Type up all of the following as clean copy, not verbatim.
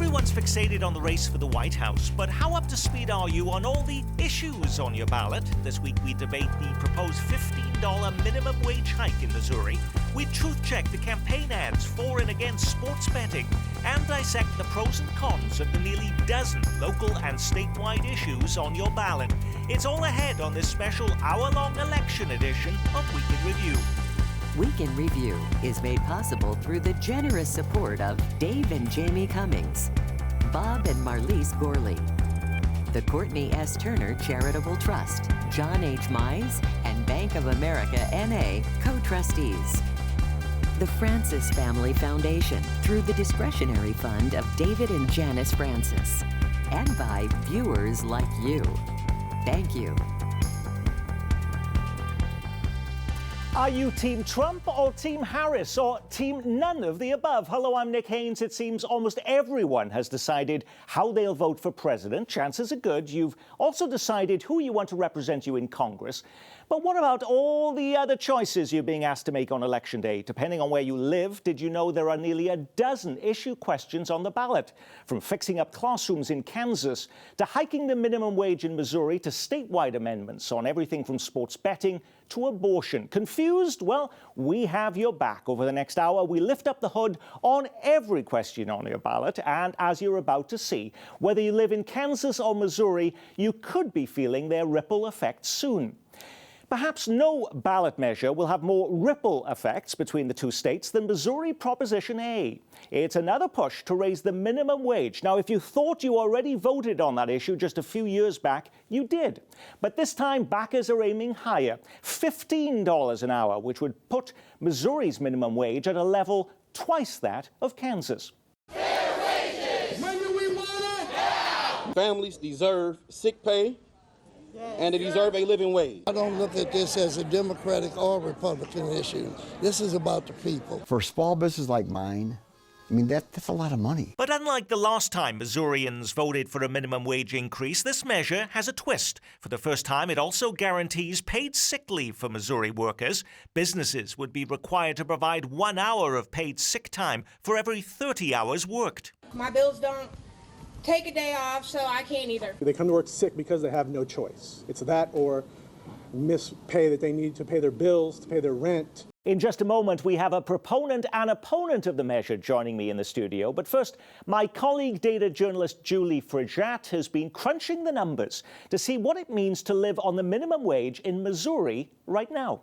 Everyone's fixated on the race for the White House, but how up to speed are you on all the issues on your ballot? This week we debate the proposed $15 minimum wage hike in Missouri. We truth-check the campaign ads for and against sports betting and dissect the pros and cons of the nearly dozen local and statewide issues on your ballot. It's all ahead on this special hour-long election edition of Week in Review. Week in Review is made possible through the generous support of Dave and Jamie Cummings, Bob and Marlise Gorley, the Courtney S. Turner Charitable Trust, John H. Mize, and Bank of America N.A. co-trustees. The Francis Family Foundation through the discretionary fund of David and Janice Francis, and by viewers like you. Thank you. Are you Team Trump or Team Harris or Team none of the above? Hello, I'm Nick Haynes. It seems almost everyone has decided how they'll vote for president. Chances are good. You've also decided who you want to represent you in Congress. But what about all the other choices you're being asked to make on Election Day? Depending on where you live, did you know there are nearly a dozen issue questions on the ballot? From fixing up classrooms in Kansas to hiking the minimum wage in Missouri to statewide amendments on everything from sports betting to abortion. Confused? Well, we have your back. Over the next hour, we lift up the hood on every question on your ballot. And as you're about to see, whether you live in Kansas or Missouri, you could be feeling their ripple effect soon. Perhaps no ballot measure will have more ripple effects between the two states than Missouri Proposition A. It's another push to raise the minimum wage. Now, if you thought you already voted on that issue just a few years back, you did. But this time, backers are aiming higher, $15 an hour, which would put Missouri's minimum wage at a level twice that of Kansas. Fair wages! When do we want it? Now! Families deserve sick pay. And they deserve a living wage. I don't look at this as a Democratic or Republican issue. This is about the people. For a small business like mine, I mean, that's a lot of money. But unlike the last time Missourians voted for a minimum wage increase, this measure has a twist. For the first time, it also guarantees paid sick leave for Missouri workers. Businesses would be required to provide 1 hour of paid sick time for every 30 hours worked. My bills don't take a day off, so I can't either. They come to work sick because they have no choice. It's that or miss pay that they need to pay their bills, to pay their rent. In just a moment, we have a proponent and opponent of the measure joining me in the studio. But first, my colleague, data journalist Julie Frigette, has been crunching the numbers to see what it means to live on the minimum wage in Missouri right now.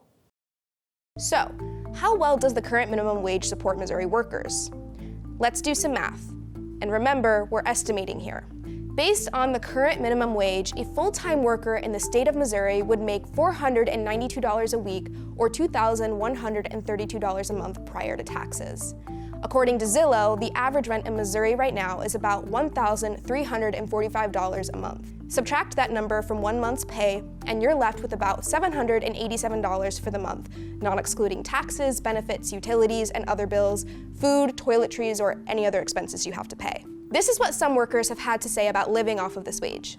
So, how well does the current minimum wage support Missouri workers? Let's do some math. And remember, we're estimating here. Based on the current minimum wage, a full-time worker in the state of Missouri would make $492 a week or $2,132 a month prior to taxes. According to Zillow, the average rent in Missouri right now is about $1,345 a month. Subtract that number from 1 month's pay, and you're left with about $787 for the month, not excluding taxes, benefits, utilities, and other bills, food, toiletries, or any other expenses you have to pay. This is what some workers have had to say about living off of this wage.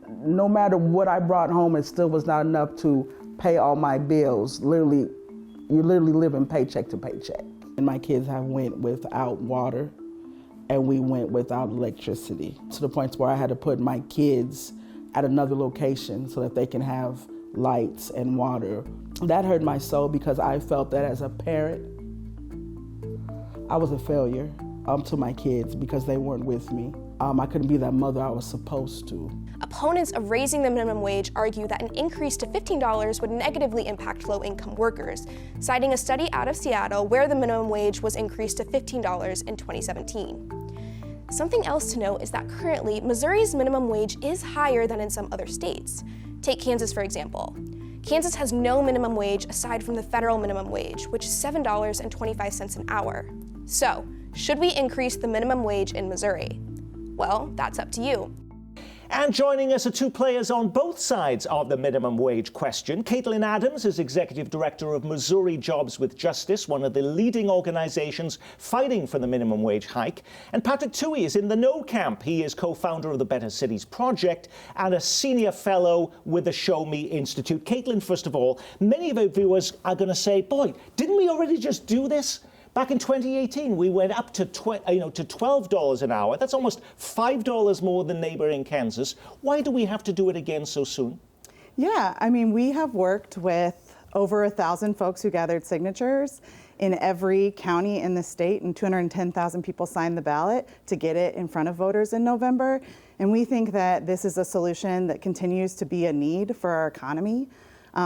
No matter what I brought home, it still was not enough to pay all my bills. You're literally living paycheck to paycheck. And my kids have went without water, and we went without electricity, to the point where I had to put my kids at another location so that they can have lights and water. That hurt my soul because I felt that as a parent, I was a failure to my kids because they weren't with me. I couldn't be that mother I was supposed to. Opponents of raising the minimum wage argue that an increase to $15 would negatively impact low-income workers, citing a study out of Seattle where the minimum wage was increased to $15 in 2017. Something else to note is that currently, Missouri's minimum wage is higher than in some other states. Take Kansas, for example. Kansas has no minimum wage aside from the federal minimum wage, which is $7.25 an hour. So, should we increase the minimum wage in Missouri? Well, that's up to you. And joining us are two players on both sides of the minimum wage question. Caitlin Adams is Executive Director of Missouri Jobs with Justice, one of the leading organizations fighting for the minimum wage hike. And Patrick Tuohy is in the no camp. He is co-founder of the Better Cities Project and a senior fellow with the Show Me Institute. Caitlin, first of all, many of our viewers are going to say, boy, didn't we already just do this? Back in 2018, we went up to $12 an hour. That's almost $5 more than neighboring Kansas. Why do we have to do it again so soon? Yeah, I mean, we have worked with over 1,000 folks who gathered signatures in every county in the state, and 210,000 people signed the ballot to get it in front of voters in November. And we think that this is a solution that continues to be a need for our economy.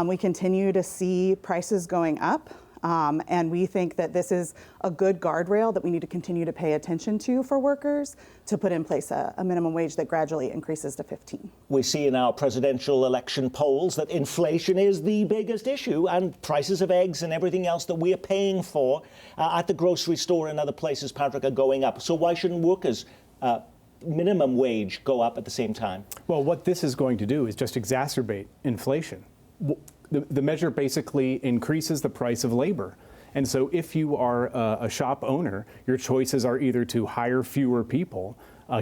We continue to see prices going up. And we think that this is a good guardrail that we need to continue to pay attention to for workers to put in place a minimum wage that gradually increases to 15. We see in our presidential election polls that inflation is the biggest issue, and prices of eggs and everything else that we are paying for at the grocery store and other places, Patrick, are going up. So why shouldn't workers' minimum wage go up at the same time? Well, what this is going to do is just exacerbate inflation. The measure basically increases the price of labor. And so if you are a shop owner, your choices are either to hire fewer people,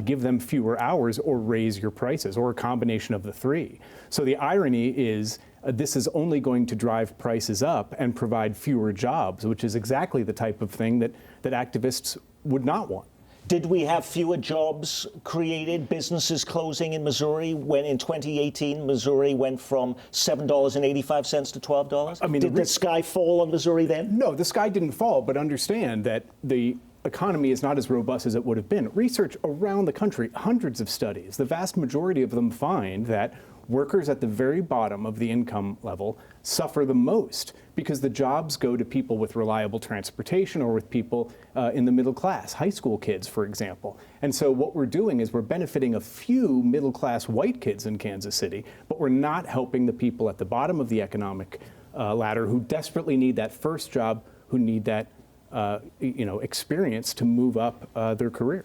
give them fewer hours, or raise your prices, or a combination of the three. So the irony is this is only going to drive prices up and provide fewer jobs, which is exactly the type of thing that activists would not want. Did we have fewer jobs created, businesses closing in Missouri when in 2018 Missouri went from $7.85 to $12? I mean, did the sky fall on Missouri then? No, the sky didn't fall, but understand that the economy is not as robust as it would have been. Research around the country, hundreds of studies, the vast majority of them find that workers at the very bottom of the income level suffer the most because the jobs go to people with reliable transportation or with people in the middle class, high school kids, for example. And so what we're doing is we're benefiting a few middle class white kids in Kansas City, but we're not helping the people at the bottom of the economic ladder who desperately need that first job, who need that experience to move up their career.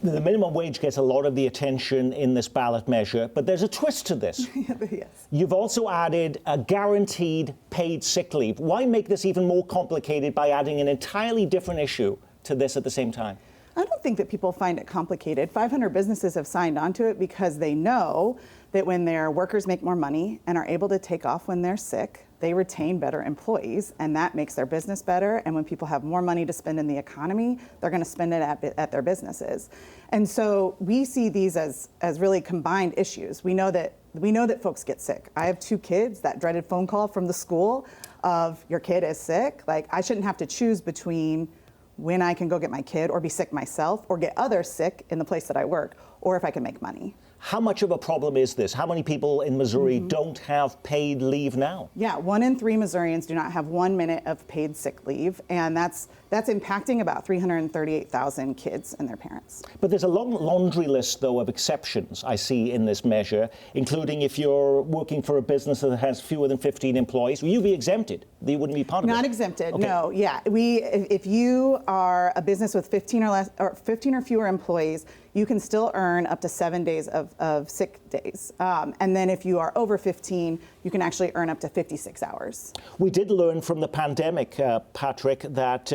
The minimum wage gets a lot of the attention in this ballot measure, but there's a twist to this. Yes. You've also added a guaranteed paid sick leave. Why make this even more complicated by adding an entirely different issue to this at the same time? I don't think that people find it complicated. 500 businesses have signed on to it because they know that when their workers make more money and are able to take off when they're sick, they retain better employees, and that makes their business better. And when people have more money to spend in the economy, they're going to spend it at their businesses. And so we see these as really combined issues. We know that folks get sick. I have 2 kids. That dreaded phone call from the school of your kid is sick. Like, I shouldn't have to choose between when I can go get my kid or be sick myself or get others sick in the place that I work, or if I can make money. How much of a problem is this? How many people in Missouri don't have paid leave now? Yeah, 1 in 3 Missourians do not have 1 minute of paid sick leave, and that's impacting about 338,000 kids and their parents. But there's a long laundry list, though, of exceptions I see in this measure, including if you're working for a business that has fewer than 15 employees. Will you be exempted? You wouldn't be part of it? Not exempted, okay. No. Yeah, if you are a business with 15 or fewer employees, you can still earn up to 7 days of sick days. And then if you are over 15, you can actually earn up to 56 hours. We did learn from the pandemic, Patrick, that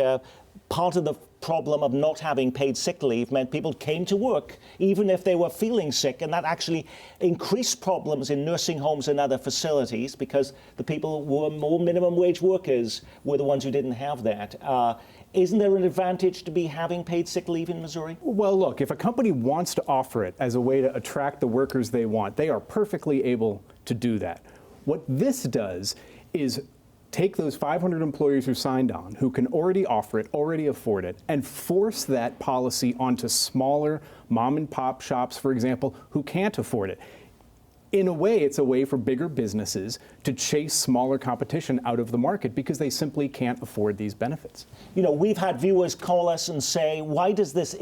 part of the problem of not having paid sick leave meant people came to work even if they were feeling sick, and that actually increased problems in nursing homes and other facilities because the people who were more minimum wage workers were the ones who didn't have that. Isn't there an advantage to be having paid sick leave in Missouri? Well, look, if a company wants to offer it as a way to attract the workers they want, they are perfectly able to do that. What this does is take those 500 employers who signed on, who can already offer it, already afford it, and force that policy onto smaller mom and pop shops, for example, who can't afford it. In a way, it's a way for bigger businesses to chase smaller competition out of the market because they simply can't afford these benefits. You know, we've had viewers call us and say, why isn't this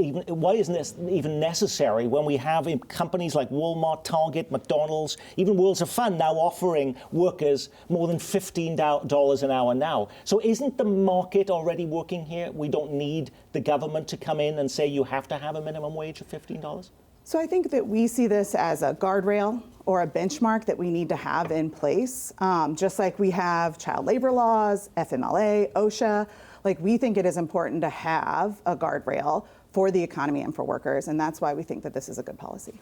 even necessary when we have companies like Walmart, Target, McDonald's, even Worlds of Fun now offering workers more than $15 an hour now. So isn't the market already working here? We don't need the government to come in and say you have to have a minimum wage of $15? So I think that we see this as a guardrail or a benchmark that we need to have in place, just like we have child labor laws, FMLA, OSHA. Like, we think it is important to have a guardrail for the economy and for workers, and that's why we think that this is a good policy.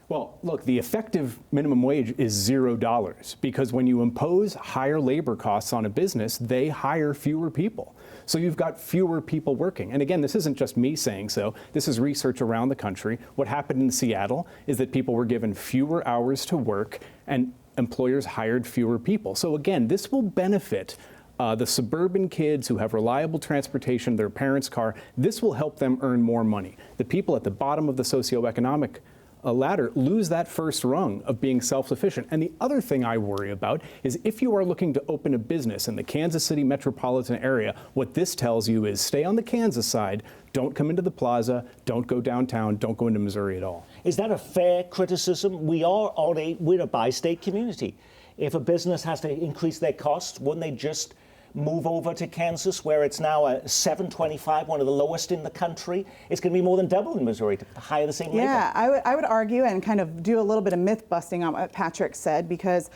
Well, look, the effective minimum wage is $0 because when you impose higher labor costs on a business, they hire fewer people. So you've got fewer people working. And again, this isn't just me saying so. This is research around the country. What happened in Seattle is that people were given fewer hours to work and employers hired fewer people. So again, this will benefit the suburban kids who have reliable transportation, their parents' car. This will help them earn more money. The people at the bottom of the socioeconomic ladder lose that first rung of being self-sufficient. And the other thing I worry about is if you are looking to open a business in the Kansas City metropolitan area, what this tells you is stay on the Kansas side, don't come into the plaza, don't go downtown, don't go into Missouri at all. Is that a fair criticism? We're a bi-state community. If a business has to increase their costs, wouldn't they just move over to Kansas, where it's now a $7.25, one of the lowest in the country? It's going to be more than double in Missouri to hire the same labor. Yeah, I would argue and kind of do a little bit of myth busting on what Patrick said, because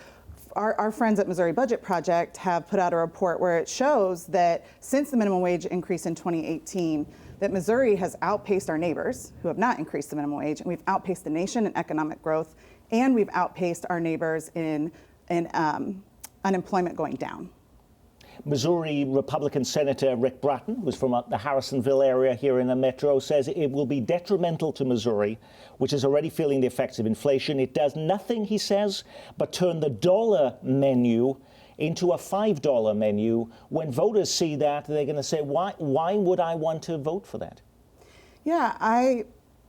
our friends at Missouri Budget Project have put out a report where it shows that since the minimum wage increase in 2018, that Missouri has outpaced our neighbors who have not increased the minimum wage, and we've outpaced the nation in economic growth, and we've outpaced our neighbors in unemployment going down. Missouri Republican Senator Rick Bratton, who's from the Harrisonville area here in the metro, says it will be detrimental to Missouri, which is already feeling the effects of inflation. It does nothing, he says, but turn the dollar menu into a $5 menu. When voters see that, they're going to say, why would I want to vote for that? Yeah, I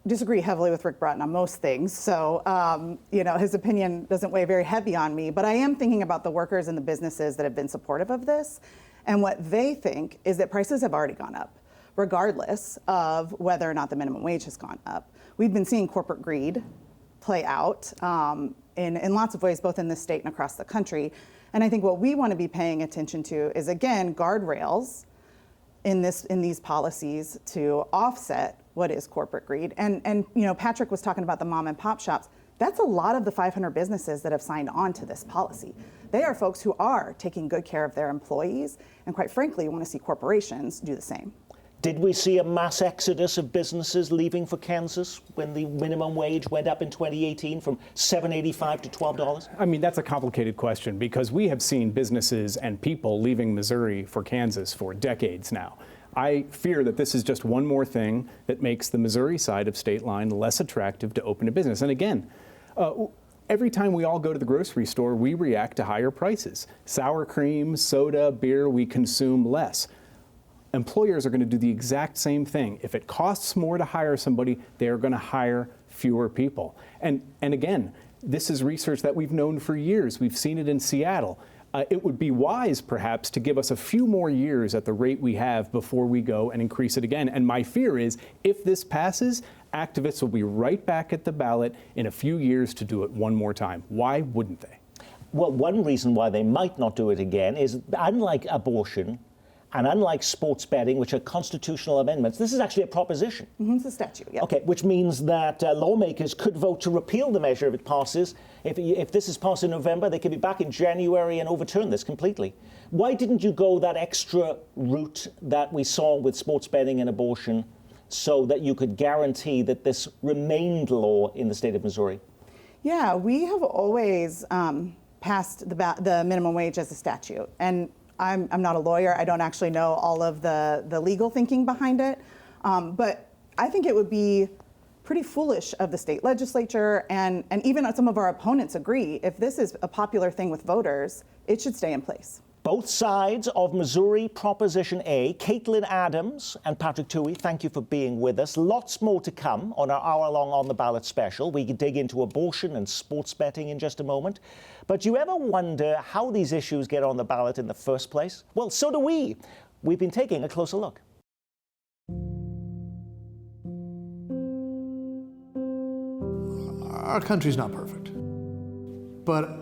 disagree heavily with Rick Bratton on most things. So, his opinion doesn't weigh very heavy on me, but I am thinking about the workers and the businesses that have been supportive of this. And what they think is that prices have already gone up, regardless of whether or not the minimum wage has gone up. We've been seeing corporate greed play out in lots of ways, both in this state and across the country. And I think what we want to be paying attention to is, again, guardrails in these policies to offset what is corporate greed. And Patrick was talking about the mom and pop shops. That's a lot of the 500 businesses that have signed on to this policy. They are folks who are taking good care of their employees, and quite frankly, want to see corporations do the same. Did we see a mass exodus of businesses leaving for Kansas when the minimum wage went up in 2018 from $7.85 to $12? I mean, that's a complicated question because we have seen businesses and people leaving Missouri for Kansas for decades now. I fear that this is just one more thing that makes the Missouri side of state line less attractive to open a business. And again, every time we all go to the grocery store, we react to higher prices. Sour cream, soda, beer, we consume less. Employers are going to do the exact same thing. If it costs more to hire somebody, they are going to hire fewer people. And again, this is research that we've known for years. We've seen it in Seattle. It would be wise, perhaps, to give us a few more years at the rate we have before we go and increase it again. And my fear is, if this passes, activists will be right back at the ballot in a few years to do it one more time. Why wouldn't they? Well, one reason why they might not do it again is, unlike abortion, and unlike sports betting, which are constitutional amendments, this is actually a proposition. Mm-hmm, it's a statute, yeah. Okay, which means that lawmakers could vote to repeal the measure if it passes. If this is passed in November, they could be back in January and overturn this completely. Why didn't you go that extra route that we saw with sports betting and abortion so that you could guarantee that this remained law in the state of Missouri? Yeah, we have always passed the minimum wage as a statute. And I'm not a lawyer. I don't actually know all of the legal thinking behind it. But I think it would be pretty foolish of the state legislature, and even some of our opponents agree, if this is a popular thing with voters, it should stay in place. Both sides of Missouri Proposition A, Caitlin Adams and Patrick Tuohy, thank you for being with us. Lots more to come on our hour-long On the Ballot special. We can dig into abortion and sports betting in just a moment. But do you ever wonder how these issues get on the ballot in the first place? Well, so do we. We've been taking a closer look. Our country's not perfect, but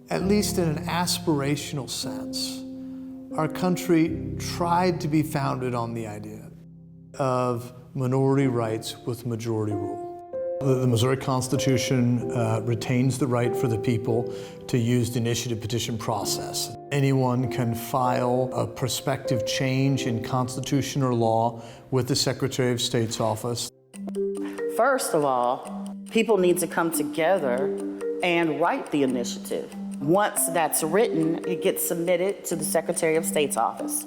at least in an aspirational sense, our country tried to be founded on the idea of minority rights with majority rule. The Missouri Constitution retains the right for the people to use the initiative petition process. Anyone can file a prospective change in constitution or law with the Secretary of State's office. First of all, People need to come together and write the initiative. Once that's written, it gets submitted to the Secretary of State's office.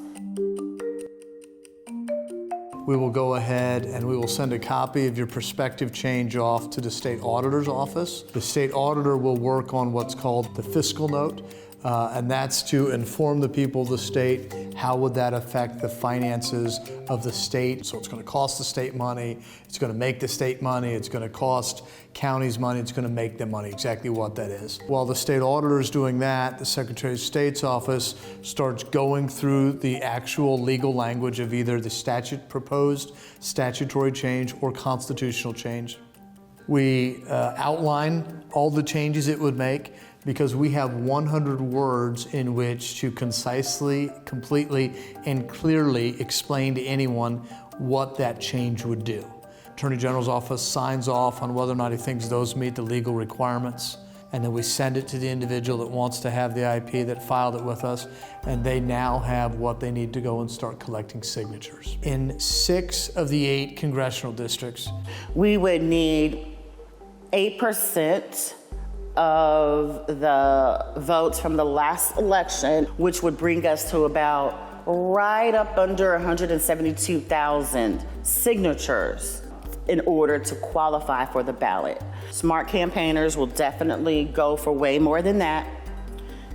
We will go ahead and we will send a copy of your prospective change off to the state auditor's office. The state auditor will work on what's called the fiscal note, and that's to inform the people of the state how would that affect the finances of the state. So it's going to cost the state money, it's going to make the state money, it's going to cost counties money, it's going to make them money, exactly what that is. While the state auditor is doing that, the Secretary of State's office starts going through the actual legal language of either the proposed statutory change or constitutional change. We outline all the changes it would make, because we have 100 words in which to concisely, completely, and clearly explain to anyone what that change would do. Attorney General's office signs off on whether or not he thinks those meet the legal requirements, and then we send it to the individual that wants to have the IP that filed it with us, and they now have what they need to go and start collecting signatures. In 6 of the 8 congressional districts, we would need 8% of the votes from the last election, which would bring us to about right up under 172,000 signatures in order to qualify for the ballot. Smart campaigners will definitely go for way more than that,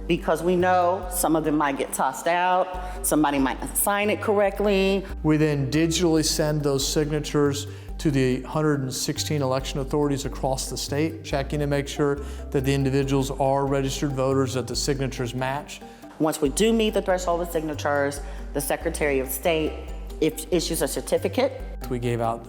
because we know some of them might get tossed out, somebody might not sign it correctly. We then digitally send those signatures to the 116 election authorities across the state, checking to make sure that the individuals are registered voters, that the signatures match. Once we do meet the threshold of signatures, the Secretary of State issues a certificate. We gave out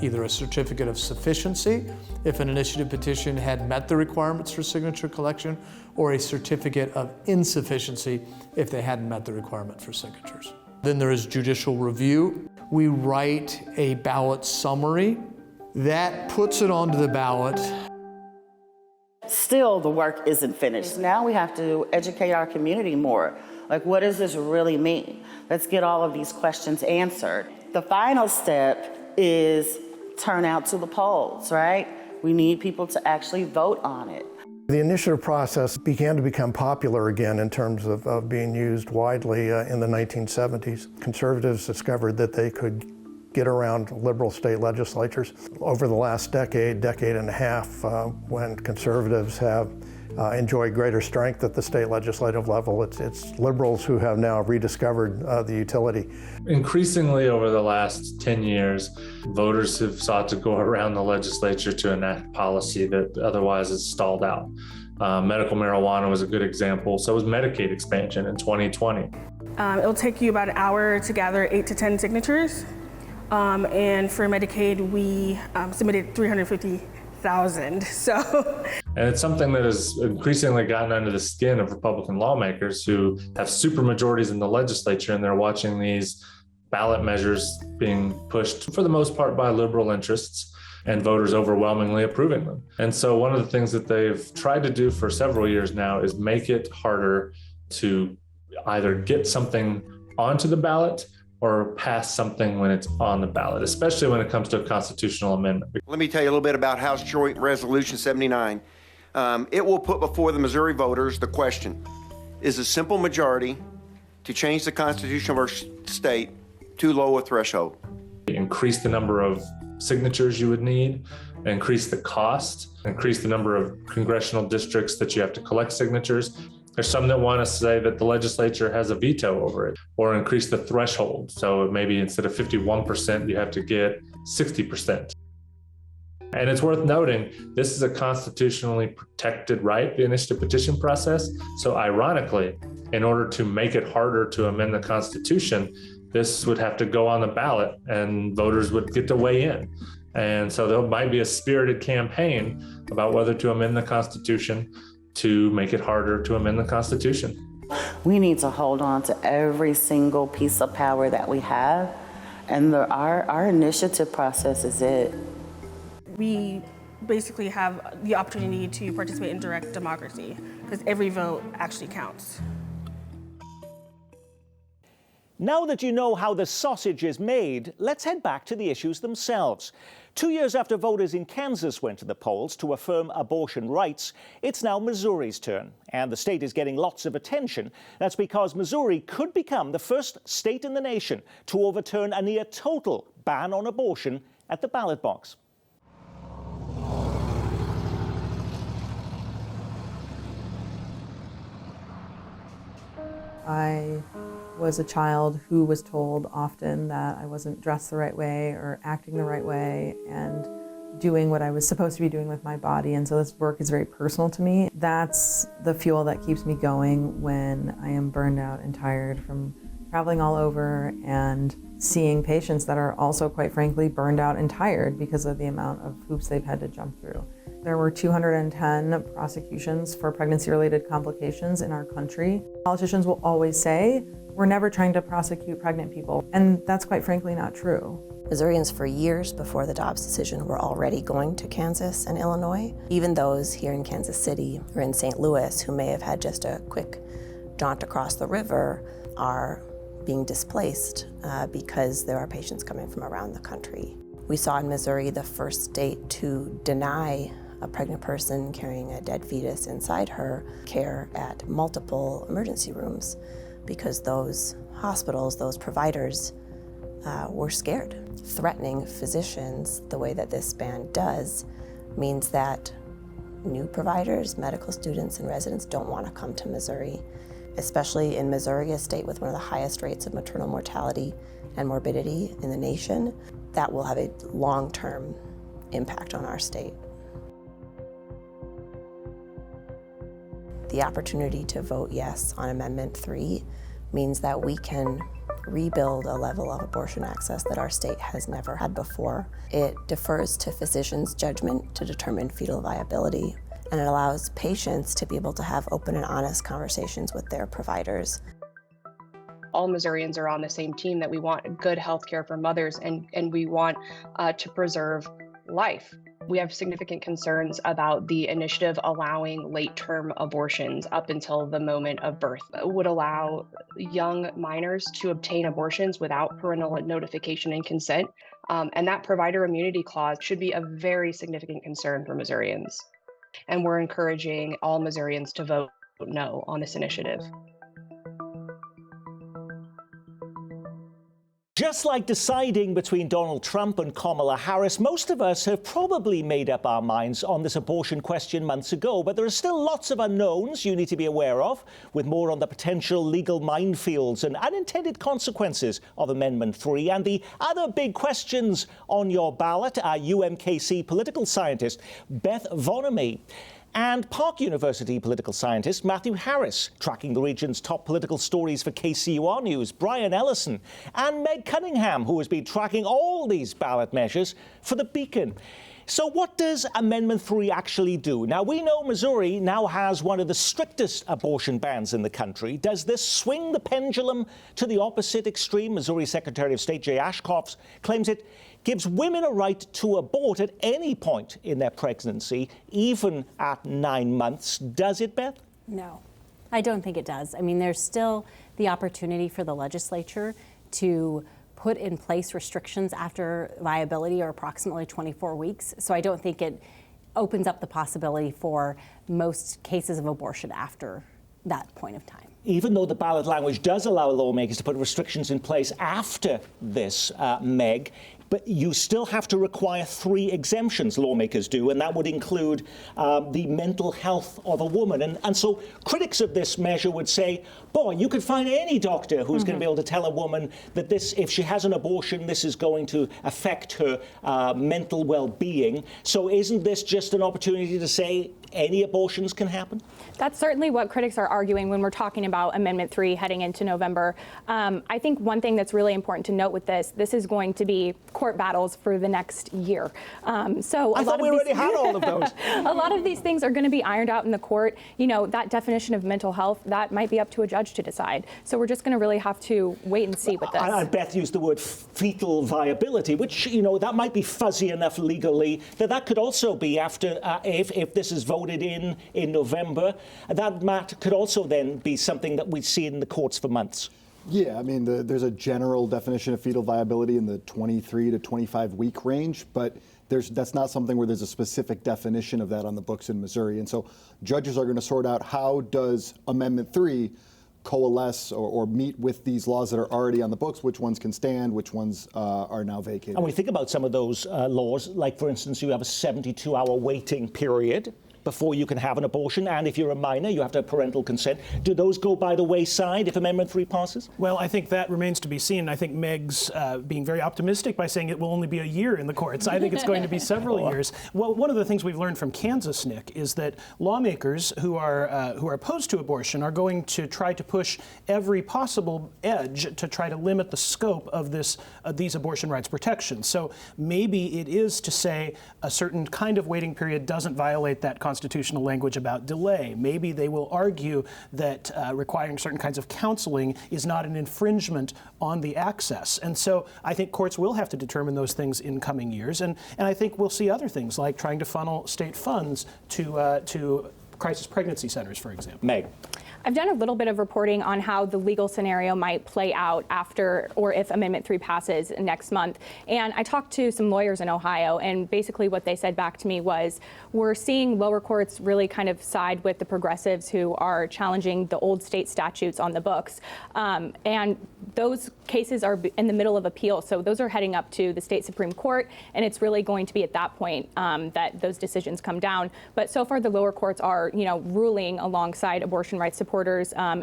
either a certificate of sufficiency if an initiative petition had met the requirements for signature collection, or a certificate of insufficiency if they hadn't met the requirement for signatures. Then there is judicial review. We write a ballot summary that puts it onto the ballot. Still, the work isn't finished. Now we have to educate our community more. Like, what does this really mean? Let's get all of these questions answered. The final step is turn out to the polls, right? We need people to actually vote on it. The initiative process began to become popular again in terms of being used widely in the 1970s. Conservatives discovered that they could get around liberal state legislatures. Over the last decade and a half, when conservatives have enjoyed greater strength at the state legislative level, it's liberals who have now rediscovered the utility. Increasingly over the last 10 years, voters have sought to go around the legislature to enact policy that otherwise is stalled out. Medical marijuana was a good example. So was Medicaid expansion in 2020. It'll take you about an hour to gather 8 to 10 signatures. And for Medicaid, we submitted 350,000. And it's something that has increasingly gotten under the skin of Republican lawmakers who have supermajorities in the legislature, and they're watching these ballot measures being pushed for the most part by liberal interests and voters overwhelmingly approving them. And so one of the things that they've tried to do for several years now is make it harder to either get something onto the ballot or pass something when it's on the ballot, especially when it comes to a constitutional amendment. Let me tell you a little bit about House Joint Resolution 79. It will put before the Missouri voters the question, is a simple majority to change the constitution of our state too low a threshold? Increase the number of signatures you would need, increase the cost, increase the number of congressional districts that you have to collect signatures. There's some that want to say that the legislature has a veto over it, or increase the threshold. So maybe instead of 51%, you have to get 60%. And it's worth noting, this is a constitutionally protected right, the initiative petition process. So ironically, in order to make it harder to amend the Constitution, this would have to go on the ballot and voters would get to weigh in. And so there might be a spirited campaign about whether to amend the Constitution to make it harder to amend the Constitution. We need to hold on to every single piece of power that we have, and our initiative process is it. We basically have the opportunity to participate in direct democracy because every vote actually counts. Now that you know how the sausage is made, let's head back to the issues themselves. 2 years after voters in Kansas went to the polls to affirm abortion rights, it's now Missouri's turn. And the state is getting lots of attention. That's because Missouri could become the first state in the nation to overturn a near total ban on abortion at the ballot box. I was a child who was told often that I wasn't dressed the right way or acting the right way and doing what I was supposed to be doing with my body. And so this work is very personal to me. That's the fuel that keeps me going when I am burned out and tired from traveling all over and seeing patients that are also, quite frankly, burned out and tired because of the amount of hoops they've had to jump through. There were 210 prosecutions for pregnancy-related complications in our country. Politicians will always say, we're never trying to prosecute pregnant people, and that's quite frankly not true. Missourians for years before the Dobbs decision were already going to Kansas and Illinois. Even those here in Kansas City or in St. Louis who may have had just a quick jaunt across the river are being displaced because there are patients coming from around the country. We saw in Missouri the first state to deny a pregnant person carrying a dead fetus inside her care at multiple emergency rooms because those hospitals, those providers were scared. Threatening physicians the way that this ban does means that new providers, medical students, and residents don't want to come to Missouri, especially in Missouri, a state with one of the highest rates of maternal mortality and morbidity in the nation. That will have a long-term impact on our state. The opportunity to vote yes on Amendment 3 means that we can rebuild a level of abortion access that our state has never had before. It defers to physicians' judgment to determine fetal viability, and it allows patients to be able to have open and honest conversations with their providers. All Missourians are on the same team that we want good health care for mothers and we want to preserve life. We have significant concerns about the initiative allowing late-term abortions up until the moment of birth. It would allow young minors to obtain abortions without parental notification and consent. And that provider immunity clause should be a very significant concern for Missourians. And we're encouraging all Missourians to vote no on this initiative. Just like deciding between Donald Trump and Kamala Harris, most of us have probably made up our minds on this abortion question months ago, but there are still lots of unknowns you need to be aware of, with more on the potential legal minefields and unintended consequences of Amendment 3. And the other big questions on your ballot are UMKC political scientist Beth Vonamy and Park University political scientist Matthew Harris, tracking the region's top political stories for KCUR News, Brian Ellison, and Meg Cunningham, who has been tracking all these ballot measures for the Beacon. So what does Amendment 3 actually do? Now, we know Missouri now has one of the strictest abortion bans in the country. Does this swing the pendulum to the opposite extreme? Missouri Secretary of State Jay Ashcroft claims it gives women a right to abort at any point in their pregnancy, even at 9 months. Does it, Beth? No, I don't think it does. I mean, there's still the opportunity for the legislature to put in place restrictions after viability or approximately 24 weeks. So I don't think it opens up the possibility for most cases of abortion after that point of time. Even though the ballot language does allow lawmakers to put restrictions in place after this, Meg, but you still have to require 3 exemptions, lawmakers do, and that would include the mental health of a woman. And so critics of this measure would say, boy, you could find any doctor who's going to be able to tell a woman that this, if she has an abortion, this is going to affect her mental well-being. So isn't this just an opportunity to say any abortions can happen? That's certainly what critics are arguing when we're talking about Amendment 3 heading into November. I think one thing that's really important to note with this is going to be court battles for the next year. So I thought we already had all of those. A lot of these things are going to be ironed out in the court. You know, that definition of mental health, that might be up to a judge to decide. So we're just going to really have to wait and see with this. And Beth used the word fetal viability, which, you know, that might be fuzzy enough legally that could also be after, if this is voted in November, that could also then be something that we see in the courts for months. Yeah, I mean, there's a general definition of fetal viability in the 23 to 25 week range, but that's not something where there's a specific definition of that on the books in Missouri. And so judges are going to sort out how does Amendment 3 coalesce or meet with these laws that are already on the books, which ones can stand, which ones are now vacated. And we think about some of those laws, like, for instance, you have a 72-hour waiting period before you can have an abortion, and if you're a minor, you have to have parental consent. Do those go by the wayside if Amendment 3 passes? Well, I think that remains to be seen. I think Meg's being very optimistic by saying it will only be a year in the courts. I think it's going to be several years. Well, one of the things we've learned from Kansas, Nick, is that lawmakers who are opposed to abortion are going to try to push every possible edge to try to limit the scope of these abortion rights protections. So maybe it is to say a certain kind of waiting period doesn't violate that constitutional language about delay. Maybe they will argue that requiring certain kinds of counseling is not an infringement on the access. And so I think courts will have to determine those things in coming years. And I think we'll see other things like trying to funnel state funds to crisis pregnancy centers, for example. Meg. I've done a little bit of reporting on how the legal scenario might play out after or if Amendment 3 passes next month. And I talked to some lawyers in Ohio, and basically what they said back to me was, we're seeing lower courts really kind of side with the progressives who are challenging the old state statutes on the books. And those cases are in the middle of appeal. So those are heading up to the state Supreme Court, and it's really going to be at that point that those decisions come down. But so far, the lower courts are, ruling alongside abortion rights supporters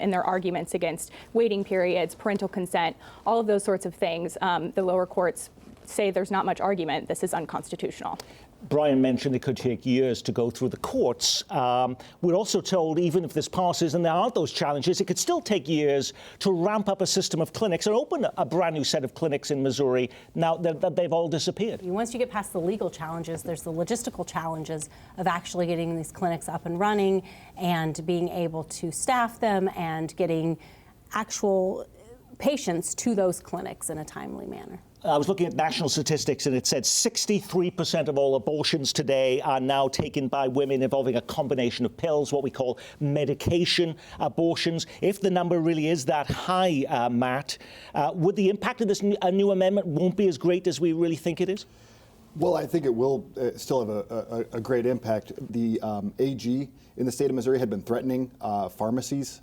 in their arguments against waiting periods, parental consent, all of those sorts of things. The lower courts say there's not much argument. This is unconstitutional. Brian mentioned it could take years to go through the courts. We're also told even if this passes and there aren't those challenges, it could still take years to ramp up a system of clinics and open a brand new set of clinics in Missouri now that they've all disappeared. Once you get past the legal challenges, there's the logistical challenges of actually getting these clinics up and running and being able to staff them and getting actual patients to those clinics in a timely manner. I was looking at national statistics, and it said 63% of all abortions today are now taken by women involving a combination of pills, what we call medication abortions. If the number really is that high, Matt, would the impact of this new amendment won't be as great as we really think it is? Well, I think it will still have a great impact. The AG in the state of Missouri had been threatening pharmacies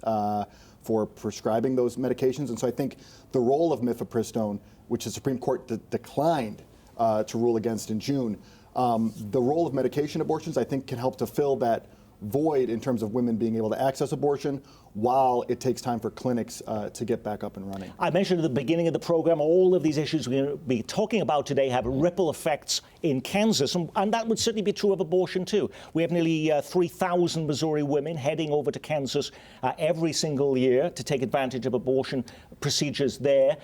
for prescribing those medications, and so I think the role of mifepristone, which the Supreme Court declined to rule against in June, the role of medication abortions, I think, can help to fill that void in terms of women being able to access abortion while it takes time for clinics to get back up and running. I mentioned at the beginning of the program, all of these issues we're going to be talking about today have ripple effects in Kansas, and that would certainly be true of abortion too. We have nearly 3,000 Missouri women heading over to Kansas every single year to take advantage of abortion procedures there.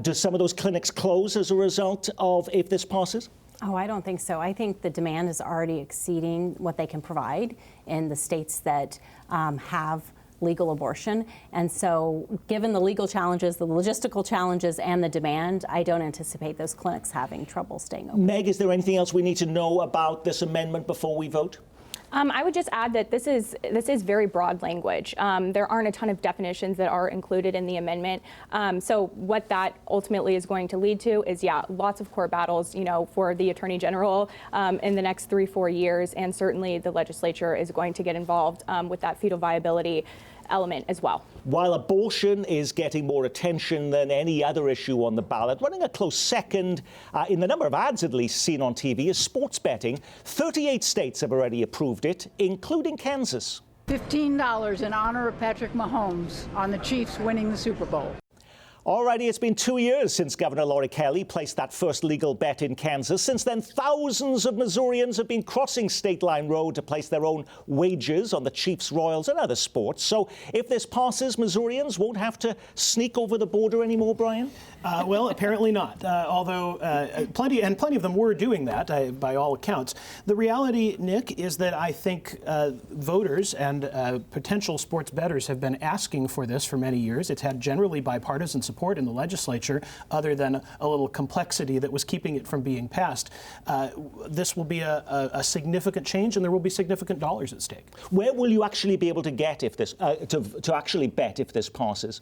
Do some of those clinics close as a result of if this passes? Oh, I don't think so. I think the demand is already exceeding what they can provide in the states that have legal abortion. And so given the legal challenges, the logistical challenges, and the demand, I don't anticipate those clinics having trouble staying open. Meg, is there anything else we need to know about this amendment before we vote? I would just add that this is very broad language. There aren't a ton of definitions that are included in the amendment. So what that ultimately is going to lead to is, lots of court battles, for the Attorney General in the next 3-4 years, and certainly the legislature is going to get involved with that fetal viability element as well. While abortion is getting more attention than any other issue on the ballot, running a close second in the number of ads at least seen on TV is sports betting. 38 states have already approved it, including Kansas. $15 in honor of Patrick Mahomes on the Chiefs winning the Super Bowl. Alrighty, it's been 2 years since Governor Lori Kelly placed that first legal bet in Kansas. Since then, thousands of Missourians have been crossing State Line Road to place their own wagers on the Chiefs, Royals, and other sports. So if this passes, Missourians won't have to sneak over the border anymore, Brian? Well, apparently not, although plenty of them were doing that, by all accounts. The reality, Nick, is that I think voters and potential sports bettors have been asking for this for many years. It's had generally bipartisan support in the legislature, other than a little complexity that was keeping it from being passed. This will be a significant change, and there will be significant dollars at stake. Where will you actually be able to get if this to actually bet if this passes?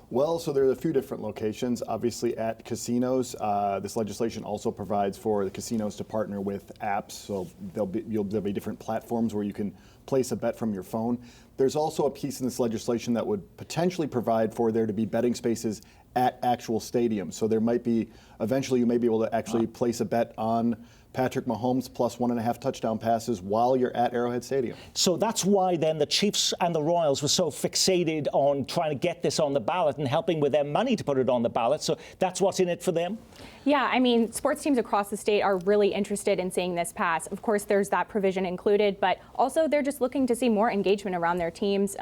Well, so there are a few different locations. Obviously, at casinos, this legislation also provides for the casinos to partner with apps. So there'll be different platforms where you can place a bet from your phone. There's also a piece in this legislation that would potentially provide for there to be betting spaces at actual stadiums. So there might be, eventually you may be able to actually place a bet on Patrick Mahomes plus 1.5 touchdown passes while you're at Arrowhead Stadium. So that's why then the Chiefs and the Royals were so fixated on trying to get this on the ballot and helping with their money to put it on the ballot. So that's what's in it for them? Yeah, I mean, sports teams across the state are really interested in seeing this pass. Of course, there's that provision included, but also they're just looking to see more engagement around their teams,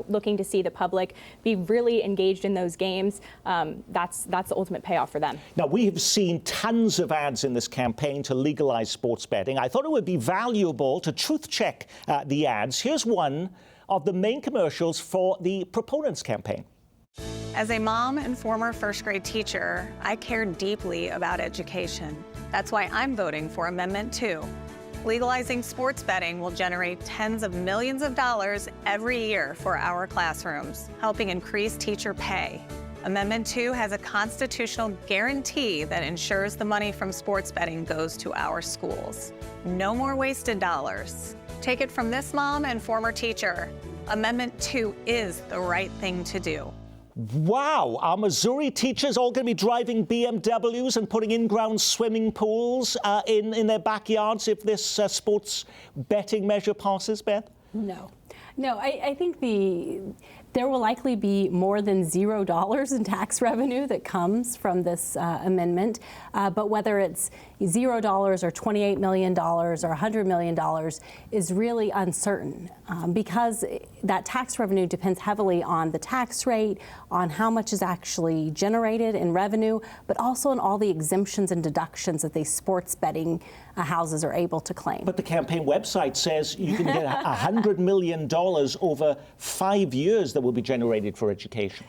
looking to see the public be really engaged in those games. That's the ultimate payoff for them. Now, we have seen tons of ads in this campaign to legalize sports betting. I thought it would be valuable to truth check the ads. Here's one of the main commercials for the proponents campaign. As a mom and former first grade teacher, I care deeply about education. That's why I'm voting for Amendment 2. Legalizing sports betting will generate tens of millions of dollars every year for our classrooms, helping increase teacher pay. Amendment 2 has a constitutional guarantee that ensures the money from sports betting goes to our schools. No more wasted dollars. Take it from this mom and former teacher. Amendment 2 is the right thing to do. Wow, are Missouri teachers all going to be driving BMWs and putting in-ground swimming pools in their backyards if this sports betting measure passes, Beth? No, I think there will likely be more than $0 in tax revenue that comes from this amendment. But whether it's $0 or $28 million or $100 million is really uncertain because that tax revenue depends heavily on the tax rate, on how much is actually generated in revenue, but also on all the exemptions and deductions that these sports betting houses are able to claim. But the campaign website says you can get $100 million over 5 years that will be generated for education.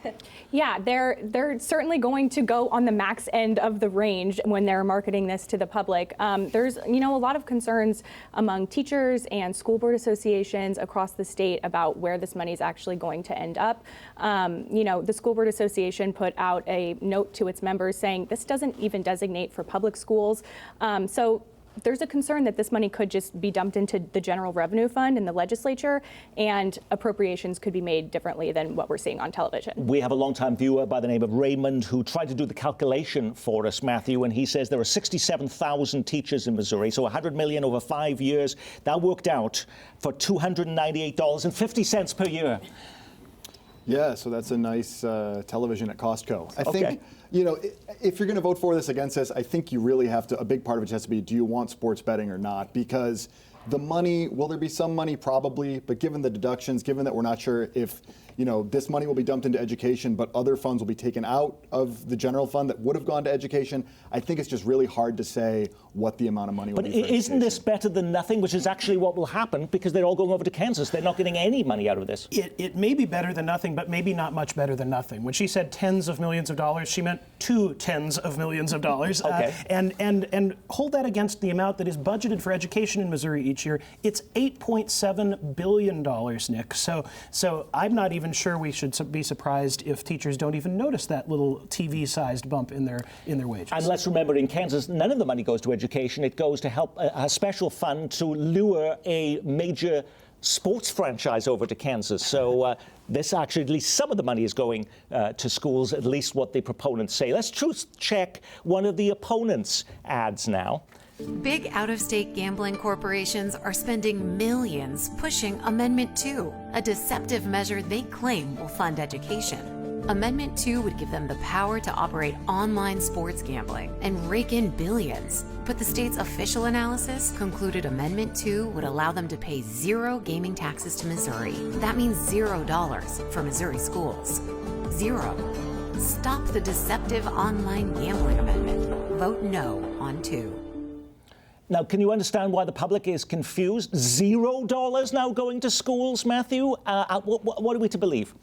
Yeah, they're certainly going to go on the max end of the range when they're marketing this to the public. There's a lot of concerns among teachers and school board associations across the state about where this money is actually going to end up. The School Board Association put out a note to its members saying this doesn't even designate for public schools. So there's a concern that this money could just be dumped into the general revenue fund in the legislature, and appropriations could be made differently than what we're seeing on television. We have a longtime viewer by the name of Raymond who tried to do the calculation for us, Matthew, and he says there are 67,000 teachers in Missouri, so $100 million over 5 years. That worked out for $298.50 per year. Yeah, so that's a nice television at Costco. I think, if you're going to vote for this, against this, I think you really have to, a big part of it has to be, do you want sports betting or not? Because the money, will there be some money? Probably, but given the deductions, given that we're not sure if, this money will be dumped into education, but other funds will be taken out of the general fund that would have gone to education, I think it's just really hard to say what the amount of money will be for education. Isn't this better than nothing, which is actually what will happen because they're all going over to Kansas? They're not getting any money out of this. It may be better than nothing, but maybe not much better than nothing. When she said tens of millions of dollars, she meant 2 tens of millions of dollars. Okay. And hold that against the amount that is budgeted for education in Missouri each year. It's $8.7 billion, Nick. So I'm not even sure we should be surprised if teachers don't even notice that little TV-sized bump in their wages. And let's remember, in Kansas, none of the money goes to education. It goes to help a special fund to lure a major sports franchise over to Kansas. So this actually, at least some of the money is going to schools, at least what the proponents say. Let's truth check one of the opponents' ads now. Big out-of-state gambling corporations are spending millions pushing Amendment 2, a deceptive measure they claim will fund education. Amendment 2 would give them the power to operate online sports gambling and rake in billions. But the state's official analysis concluded Amendment 2 would allow them to pay zero gaming taxes to Missouri. That means $0 for Missouri schools. Zero. Stop the deceptive online gambling amendment. Vote no on 2. Now, can you understand why the public is confused? $0 now going to schools, Matthew? What are we to believe?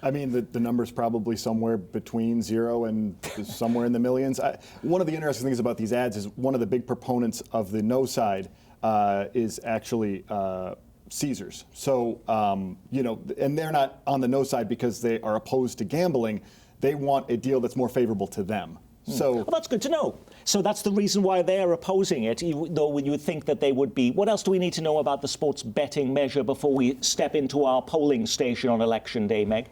I mean, the number's probably somewhere between 0 and somewhere in the millions. One of the interesting things about these ads is one of the big proponents of the no side is actually Caesars. So, and they're not on the no side because they are opposed to gambling. They want a deal that's more favorable to them. So, well, that's good to know. So that's the reason why they're opposing it, though you would think that they would be. What else do we need to know about the sports betting measure before we step into our polling station on Election Day, Meg?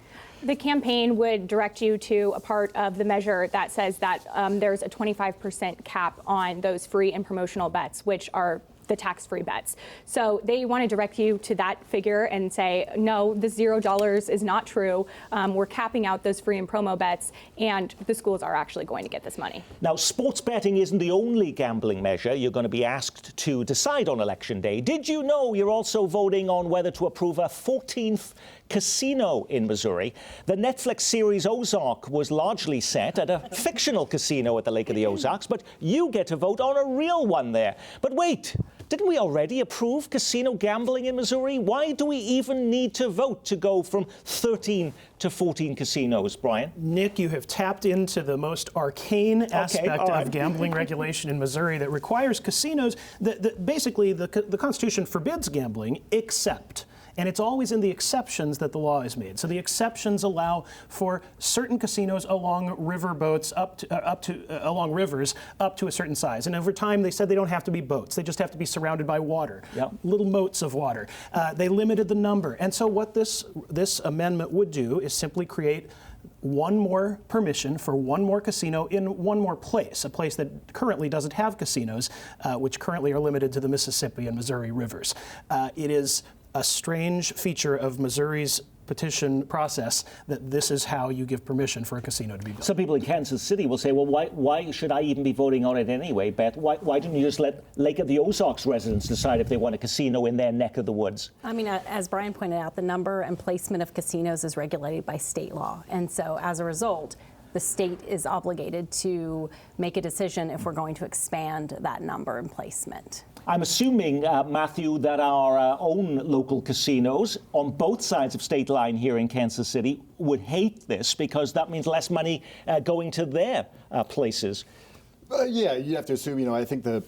The campaign would direct you to a part of the measure that says that there's a 25% cap on those free and promotional bets, which are the tax-free bets. So they want to direct you to that figure and say, no, the $0 is not true. We're capping out those free and promo bets, and the schools are actually going to get this money. Now, sports betting isn't the only gambling measure you're going to be asked to decide on Election Day. Did you know you're also voting on whether to approve a 14th casino in Missouri? The Netflix series Ozark was largely set at a fictional casino at the Lake of the Ozarks, but you get to vote on a real one there. But wait, didn't we already approve casino gambling in Missouri? Why do we even need to vote to go from 13 to 14 casinos, Brian? Nick, you have tapped into the most arcane aspect of gambling regulation in Missouri that requires casinos. Basically, the Constitution forbids gambling except. And it's always in the exceptions that the law is made. So the exceptions allow for certain casinos along river boats along rivers up to a certain size. And over time, they said they don't have to be boats. They just have to be surrounded by water, little moats of water. They limited the number. And so what this amendment would do is simply create one more permission for one more casino in one more place, a place that currently doesn't have casinos, which currently are limited to the Mississippi and Missouri rivers. It is a strange feature of Missouri's petition process that this is how you give permission for a casino to be built. Some people in Kansas City will say, well, why should I even be voting on it anyway, Beth? Why didn't you just let Lake of the Ozarks residents decide if they want a casino in their neck of the woods? I mean, as Brian pointed out, the number and placement of casinos is regulated by state law. And so as a result, the state is obligated to make a decision if we're going to expand that number and placement. I'm assuming, Matthew, that our own local casinos on both sides of state line here in Kansas City would hate this because that means less money going to their places. Yeah, you have to assume, I think the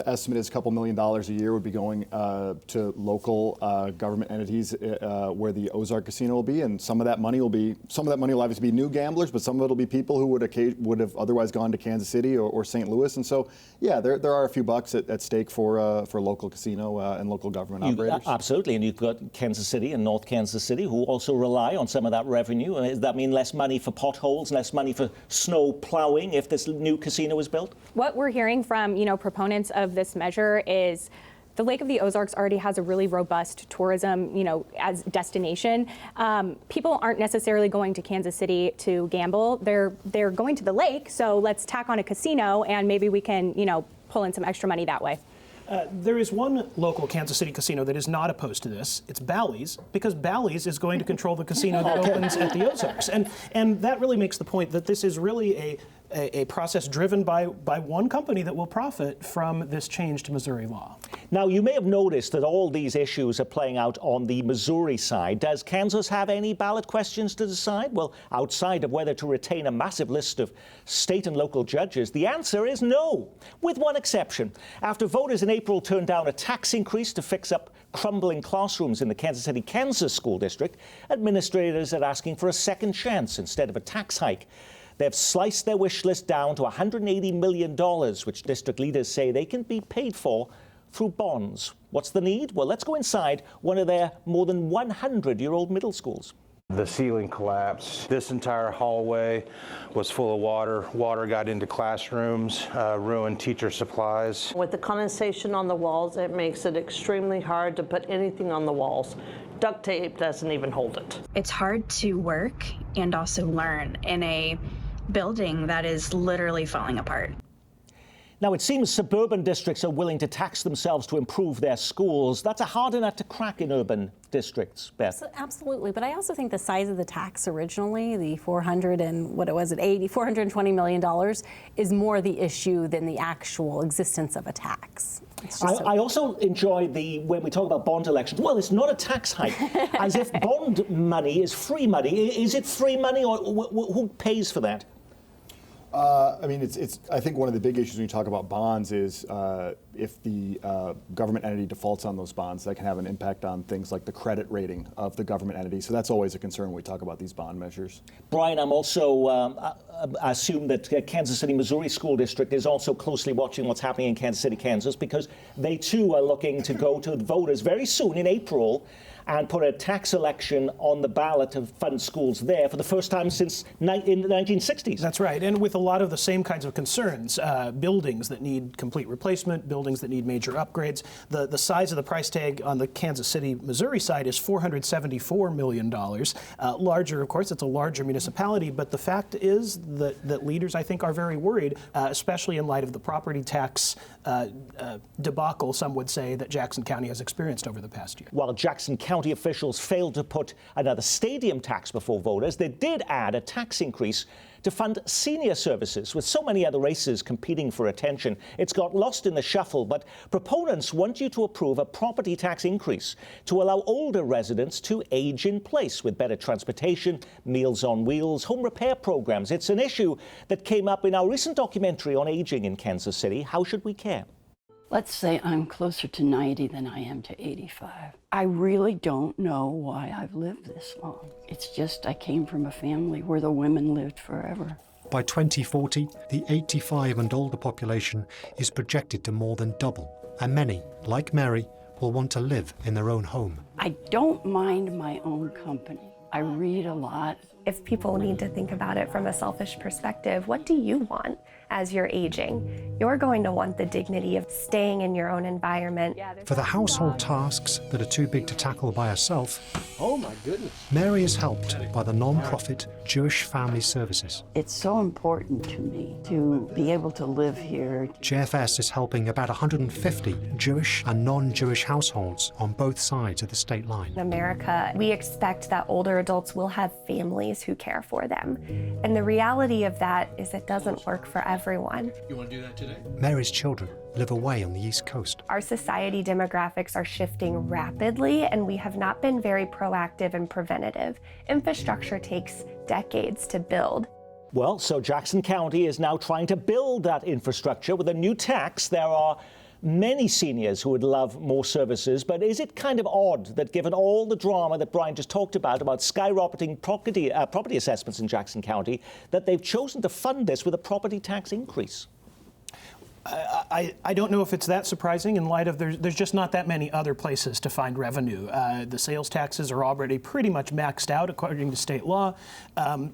estimate is a couple $1 million a year would be going to local government entities where the Ozark Casino will be, and some of that money will obviously be new gamblers, but some of it will be people who would have otherwise gone to Kansas City or St. Louis, and so yeah, there are a few bucks at stake for local casino and local government operators. Absolutely, and you've got Kansas City and North Kansas City who also rely on some of that revenue. And does that mean less money for potholes, less money for snow plowing if this new casino is built? What we're hearing from proponents of this measure is the Lake of the Ozarks already has a really robust tourism, as destination. People aren't necessarily going to Kansas City to gamble. They're going to the lake, so let's tack on a casino and maybe we can, pull in some extra money that way. There is one local Kansas City casino that is not opposed to this. It's Bally's, because Bally's is going to control the casino that opens at the Ozarks. And that really makes the point that this is really a process driven by one company that will profit from this change to Missouri law. Now, you may have noticed that all these issues are playing out on the Missouri side. Does Kansas have any ballot questions to decide? Well, outside of whether to retain a massive list of state and local judges, the answer is no, with one exception. After voters in April turned down a tax increase to fix up crumbling classrooms in the Kansas City, Kansas school district, administrators are asking for a second chance instead of a tax hike. They've sliced their wish list down to $180 million, which district leaders say they can be paid for through bonds. What's the need? Well, let's go inside one of their more than 100-year-old middle schools. The ceiling collapsed. This entire hallway was full of water. Water got into classrooms, ruined teacher supplies. With the condensation on the walls, it makes it extremely hard to put anything on the walls. Duct tape doesn't even hold it. It's hard to work and also learn in a building that is literally falling apart. Now, it seems suburban districts are willing to tax themselves to improve their schools. That's a harder nut to crack in urban districts, Beth. Absolutely, but I also think the size of the tax originally, the $420 million, is more the issue than the actual existence of a tax. I also enjoy when we talk about bond elections, well, it's not a tax hike, as if bond money is free money. Is it free money, or who pays for that? I mean, I think one of the big issues when you talk about bonds is if the government entity defaults on those bonds, that can have an impact on things like the credit rating of the government entity. So that's always a concern when we talk about these bond measures. Brian, I'm also assume that Kansas City, Missouri School District is also closely watching what's happening in Kansas City, Kansas, because they too are looking to go to voters very soon in April and put a tax election on the ballot to fund schools there for the first time since in the 1960s. That's right, and with a lot of the same kinds of concerns, buildings that need complete replacement, buildings that need major upgrades. The size of the price tag on the Kansas City, Missouri side is $474 million. Larger, of course, it's a larger municipality, but the fact is that leaders, I think, are very worried, especially in light of the property tax debacle, some would say, that Jackson County has experienced over the past year. While Jackson County officials failed to put another stadium tax before voters, they did add a tax increase to fund senior services. With so many other races competing for attention, it's got lost in the shuffle, but proponents want you to approve a property tax increase to allow older residents to age in place with better transportation, Meals on Wheels, home repair programs. It's an issue that came up in our recent documentary on aging in Kansas City. How should we care? Let's say I'm closer to 90 than I am to 85. I really don't know why I've lived this long. It's just I came from a family where the women lived forever. By 2040, the 85 and older population is projected to more than double, and many, like Mary, will want to live in their own home. I don't mind my own company. I read a lot. If people need to think about it from a selfish perspective, what do you want as you're aging? You're going to want the dignity of staying in your own environment. For the household tasks that are too big to tackle by herself, Oh my goodness. Mary is helped by the non-profit Jewish Family Services. It's so important to me to be able to live here. JFS is helping about 150 Jewish and non-Jewish households on both sides of the state line. In America, we expect that older adults will have families who care for them. And the reality of that is it doesn't work for everyone. You want to do that today? Mary's children live away on the East Coast. Our society demographics are shifting rapidly, and we have not been very proactive and preventative. Infrastructure takes decades to build. Well, so Jackson County is now trying to build that infrastructure with a new tax. There are many seniors who would love more services, but is it kind of odd that given all the drama that Brian just talked about skyrocketing property assessments in Jackson County, that they've chosen to fund this with a property tax increase? I don't know if it's that surprising in light of there's just not that many other places to find revenue. The sales taxes are already pretty much maxed out according to state law.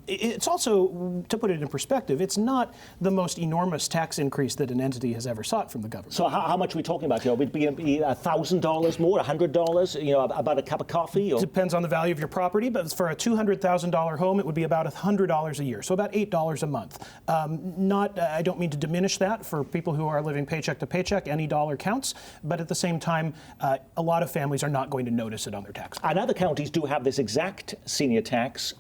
It's also, to put it in perspective, it's not the most enormous tax increase that an entity has ever sought from the government. So how much are we talking about here? Would it be $1,000 more, $100, about a cup of coffee? Or? Depends on the value of your property, but for a $200,000 home, it would be about $100 a year, so about $8 a month. I don't mean to diminish that for people who are living paycheck to paycheck. Any dollar counts, but at the same time, a lot of families are not going to notice it on their tax. And other counties do have this exact senior tax,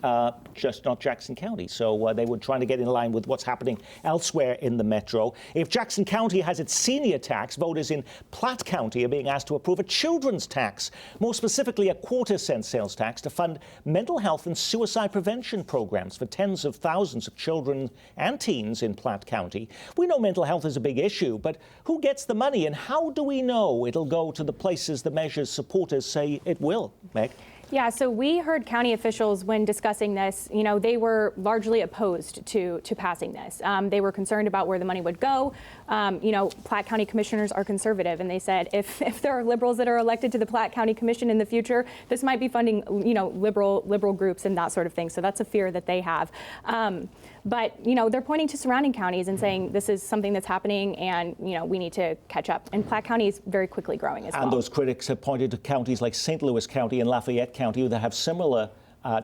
just not Jackson County. So they were trying to get in line with what's happening elsewhere in the metro. If Jackson County has its senior tax, voters in Platte County are being asked to approve a children's tax, more specifically a quarter-cent sales tax to fund mental health and suicide prevention programs for tens of thousands of children and teens in Platte County. We know mental health is a big issue, but who gets the money and how do we know it'll go to the places the measure's supporters say it will? Meg? Yeah, so we heard county officials when discussing this, they were largely opposed to passing this. They were concerned about where the money would go. Platte County commissioners are conservative, and they said if there are liberals that are elected to the Platte County Commission in the future, this might be funding, liberal groups and that sort of thing. So that's a fear that they have. But they're pointing to surrounding counties and saying this is something that's happening, and we need to catch up. And Platte County is very quickly growing as well. And those critics have pointed to counties like St. Louis County and Lafayette County that have similar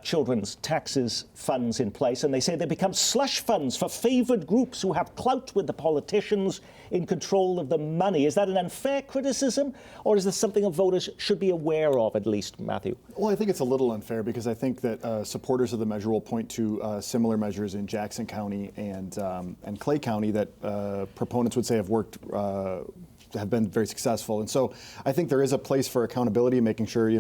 children's taxes funds in place, and they say they become slush funds for favored groups who have clout with the politicians in control of the money. Is that an unfair criticism, or is this something that voters should be aware of, at least, Matthew? Well, I think it's a little unfair because I think that supporters of the measure will point to similar measures in Jackson County and Clay County that proponents would say have worked have been very successful. And so I think there is a place for accountability, making sure,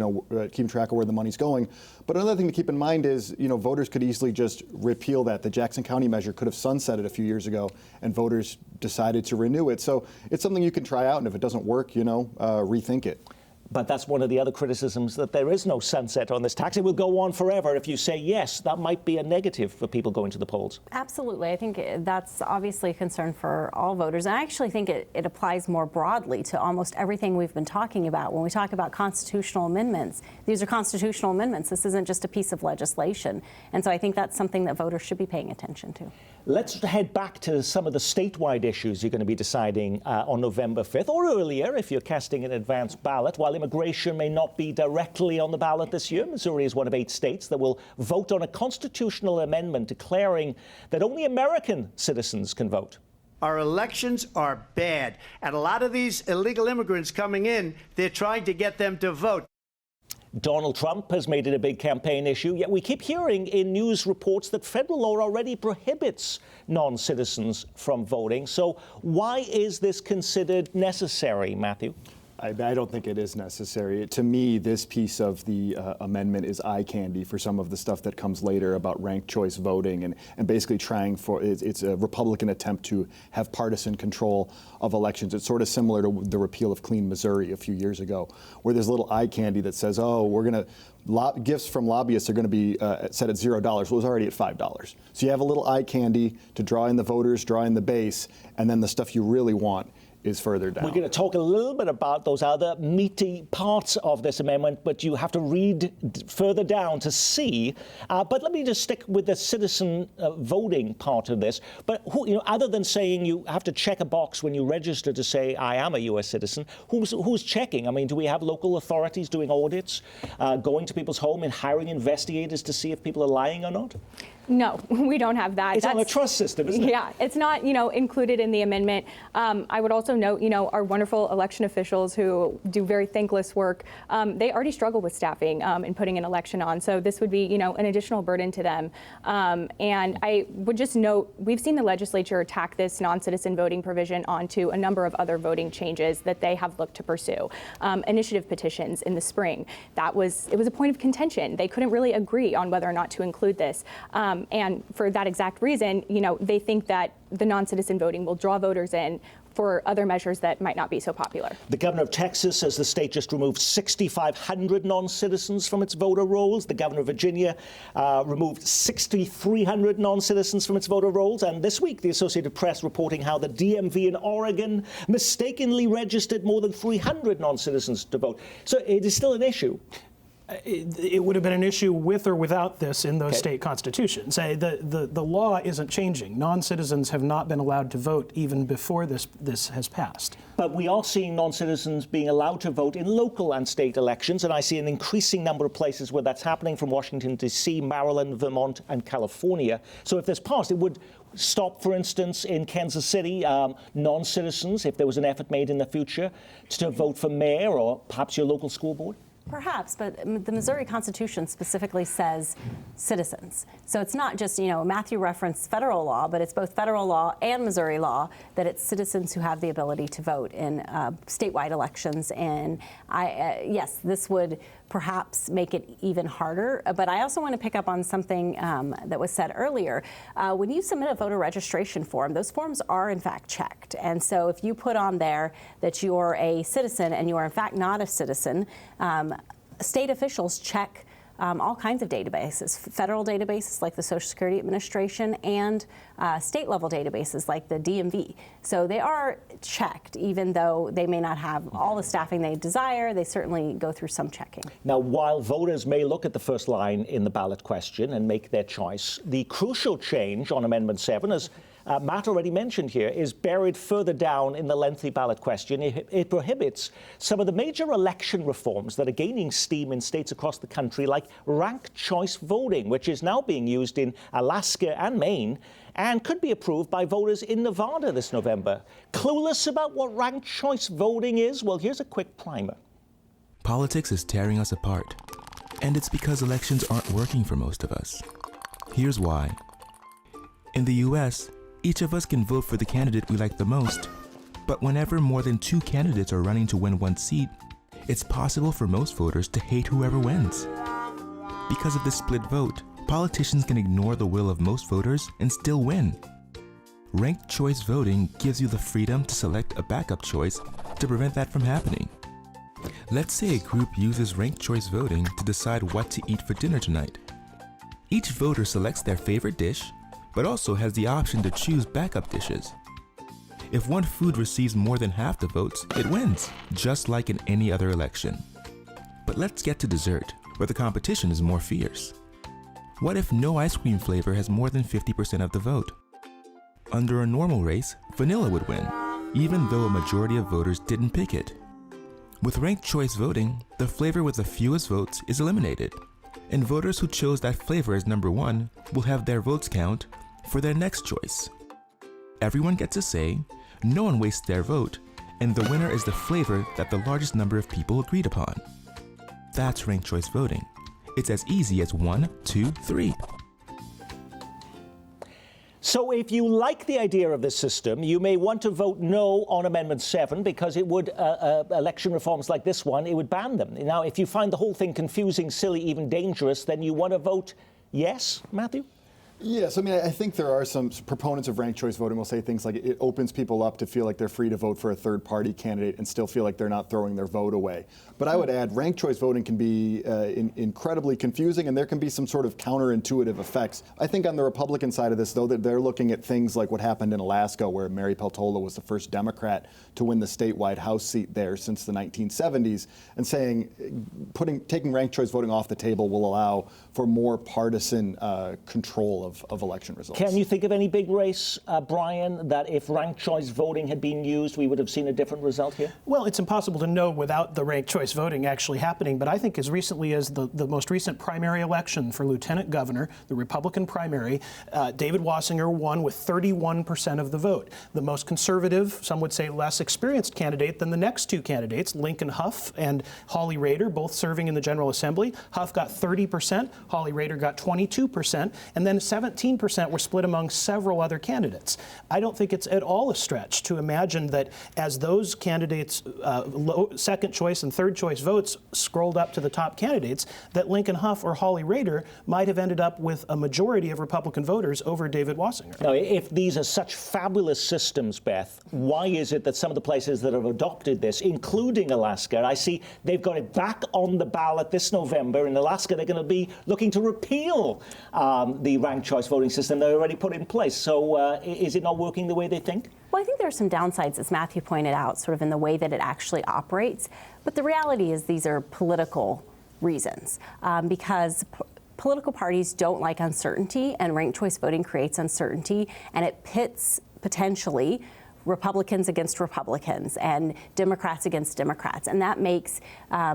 keeping track of where the money's going. But another thing to keep in mind is, voters could easily just repeal that. The Jackson County measure could have sunsetted a few years ago, and voters decided to renew it. So it's something you can try out, and if it doesn't work, rethink it. But that's one of the other criticisms, that there is no sunset on this tax. It will go on forever. If you say yes, that might be a negative for people going to the polls. Absolutely. I think that's obviously a concern for all voters. And I actually think it applies more broadly to almost everything we've been talking about. When we talk about constitutional amendments, these are constitutional amendments. This isn't just a piece of legislation. And so I think that's something that voters should be paying attention to. Let's head back to some of the statewide issues you're going to be deciding on November 5th, or earlier if you're casting an advance ballot. While immigration may not be directly on the ballot this year, Missouri is one of 8 states that will vote on a constitutional amendment declaring that only American citizens can vote. Our elections are bad, and a lot of these illegal immigrants coming in, they're trying to get them to vote. Donald Trump has made it a big campaign issue, yet we keep hearing in news reports that federal law already prohibits non-citizens from voting. So why is this considered necessary, Matthew? I don't think it is necessary. To me, this piece of the amendment is eye candy for some of the stuff that comes later about ranked choice voting and basically trying for, it's a Republican attempt to have partisan control of elections. It's sort of similar to the repeal of Clean Missouri a few years ago, where there's little eye candy that says, oh, we're going to, gifts from lobbyists are going to be set at $0. Well, it was already at $5. So you have a little eye candy to draw in the voters, draw in the base, and then the stuff you really want is further down. We're going to talk a little bit about those other meaty parts of this amendment, but you have to read further down to see. But let me just stick with the citizen voting part of this. But other than saying you have to check a box when you register to say I am a U.S. citizen, who's checking? I mean, do we have local authorities doing audits, going to people's home and hiring investigators to see if people are lying or not? No, we don't have that. It's on a trust system, isn't it? Yeah, it's not, included in the amendment. I would also note, our wonderful election officials who do very thankless work, they already struggle with staffing and putting an election on. So this would be, an additional burden to them. And I would just note, we've seen the legislature tack this non-citizen voting provision onto a number of other voting changes that they have looked to pursue. Initiative petitions in the spring. It was a point of contention. They couldn't really agree on whether or not to include this. And for that exact reason, they think that the non-citizen voting will draw voters in for other measures that might not be so popular. The governor of Texas says the state just removed 6,500 non-citizens from its voter rolls. The governor of Virginia removed 6,300 non-citizens from its voter rolls. And this week, the Associated Press reporting how the DMV in Oregon mistakenly registered more than 300 non-citizens to vote. So it is still an issue. It would have been an issue with or without this in those state constitutions. The law isn't changing. Non-citizens have not been allowed to vote even before this has passed. But we are seeing non-citizens being allowed to vote in local and state elections, and I see an increasing number of places where that's happening, from Washington, D.C., Maryland, Vermont, and California. So if this passed, it would stop, for instance, in Kansas City, non-citizens, if there was an effort made in the future, to vote for mayor or perhaps your local school board? Perhaps, but the Missouri Constitution specifically says citizens. So it's not just, Matthew referenced federal law, but it's both federal law and Missouri law that it's citizens who have the ability to vote in statewide elections. And yes, this would perhaps make it even harder. But I also want to pick up on something that was said earlier. When you submit a voter registration form, those forms are in fact checked. And so if you put on there that you're a citizen and you are in fact not a citizen, state officials check all kinds of databases, federal databases like the Social Security Administration and state-level databases like the DMV. So they are checked, even though they may not have all the staffing they desire. They certainly go through some checking. Now, while voters may look at the first line in the ballot question and make their choice, the crucial change on Amendment 7, as Matt already mentioned here, is buried further down in the lengthy ballot question. It prohibits some of the major election reforms that are gaining steam in states across the country, like ranked choice voting, which is now being used in Alaska and Maine, and could be approved by voters in Nevada this November. Clueless about what ranked choice voting is? Well, here's a quick primer. Politics is tearing us apart, and it's because elections aren't working for most of us. Here's why. In the U.S., each of us can vote for the candidate we like the most, But whenever more than 2 candidates are running to win one seat, it's possible for most voters to hate whoever wins. Because of this split vote, politicians can ignore the will of most voters and still win. Ranked choice voting gives you the freedom to select a backup choice to prevent that from happening. Let's say a group uses ranked choice voting to decide what to eat for dinner tonight. Each voter selects their favorite dish, but also has the option to choose backup dishes. If one food receives more than half the votes, it wins, just like in any other election. But let's get to dessert, where the competition is more fierce. What if no ice cream flavor has more than 50% of the vote? Under a normal race, vanilla would win, even though a majority of voters didn't pick it. With ranked choice voting, the flavor with the fewest votes is eliminated, and voters who chose that flavor as number 1 will have their votes count for their next choice. Everyone gets a say, no one wastes their vote, and the winner is the flavor that the largest number of people agreed upon. That's ranked choice voting. It's as easy as 1, 2, 3. So if you like the idea of this system, you may want to vote no on Amendment 7 because it would, election reforms like this one, it would ban them. Now, if you find the whole thing confusing, silly, even dangerous, then you want to vote yes, Matthew? Yes, I mean, I think there are some proponents of ranked choice voting will say things like it opens people up to feel like they're free to vote for a third-party candidate and still feel like they're not throwing their vote away. But I would add, ranked choice voting can be incredibly confusing, and there can be some sort of counterintuitive effects. I think on the Republican side of this, though, that they're looking at things like what happened in Alaska, where Mary Peltola was the first Democrat to win the statewide House seat there since the 1970s, and saying taking ranked choice voting off the table will allow for more partisan control of election results. Can you think of any big race, Brian, that if ranked choice voting had been used, we would have seen a different result here? Well, it's impossible to know without the ranked choice voting actually happening, but I think as recently as the most recent primary election for lieutenant governor, the Republican primary, David Wassinger won with 31% of the vote. The most conservative, some would say less experienced candidate than the next 2 candidates, Lincoln Hough and Holly Rader, both serving in the General Assembly. Hough got 30%, Holly Rader got 22%, and then 17% were split among several other candidates. I don't think it's at all a stretch to imagine that as those candidates' second choice and third choice votes scrolled up to the top candidates, that Lincoln Hough or Holly Rader might have ended up with a majority of Republican voters over David Wassinger. Now, if these are such fabulous systems, Beth, why is it that some of the places that have adopted this, including Alaska, I see they've got it back on the ballot this November. In Alaska, they're going to be looking to repeal the ranked choice voting system they already put in place. So is it not working the way they think? Well, I think there are some downsides, as Matthew pointed out, sort of in the way that it actually operates. But the reality is these are political reasons because political parties don't like uncertainty, and ranked choice voting creates uncertainty, and it pits potentially Republicans against Republicans and Democrats against Democrats, and that makes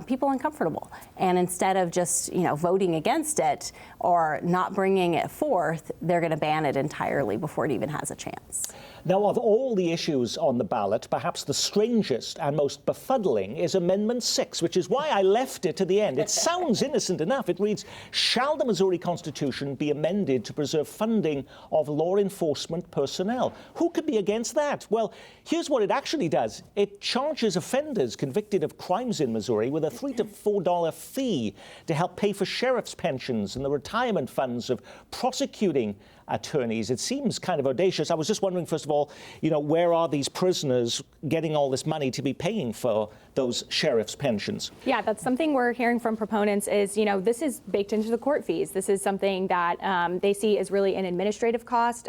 people uncomfortable. And instead of just voting against it or not bringing it forth, they're going to ban it entirely before it even has a chance. Now, of all the issues on the ballot, perhaps the strangest and most befuddling is Amendment 6, which is why I left it to the end. It sounds innocent enough. It reads, shall the Missouri Constitution be amended to preserve funding of law enforcement personnel? Who could be against that? Well, here's what it actually does. It charges offenders convicted of crimes in Missouri with a $3 to $4 fee to help pay for sheriff's pensions and the retirement funds of prosecuting attorneys. It seems kind of audacious. I was just wondering, first of all, where are these prisoners getting all this money to be paying for those sheriff's pensions? Yeah, that's something we're hearing from proponents is, this is baked into the court fees. This is something that they see as really an administrative cost,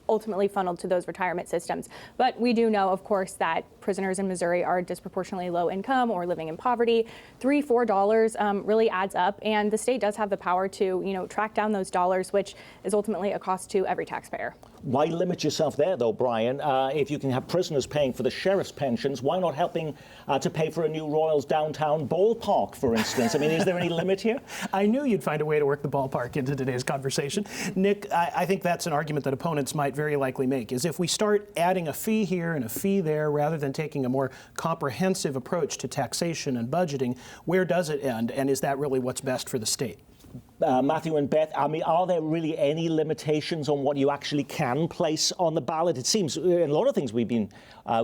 ultimately funneled to those retirement systems. But we do know, of course, that prisoners in Missouri are disproportionately low income or living in poverty. $3, $4 really adds up, and the state does have the power to, track down those dollars, which is ultimately a cost to every taxpayer. Why limit yourself there, though, Brian? If you can have prisoners paying for the sheriff's pensions, why not helping to pay for a new Royals downtown ballpark, for instance? I mean, is there any limit here? I knew you'd find a way to work the ballpark into today's conversation. Nick, I think that's an argument that opponents might very likely make, is if we start adding a fee here and a fee there, rather than taking a more comprehensive approach to taxation and budgeting, where does it end? And is that really what's best for the state? Matthew and Beth, I mean, are there really any limitations on what you actually can place on the ballot? It seems in a lot of things we've been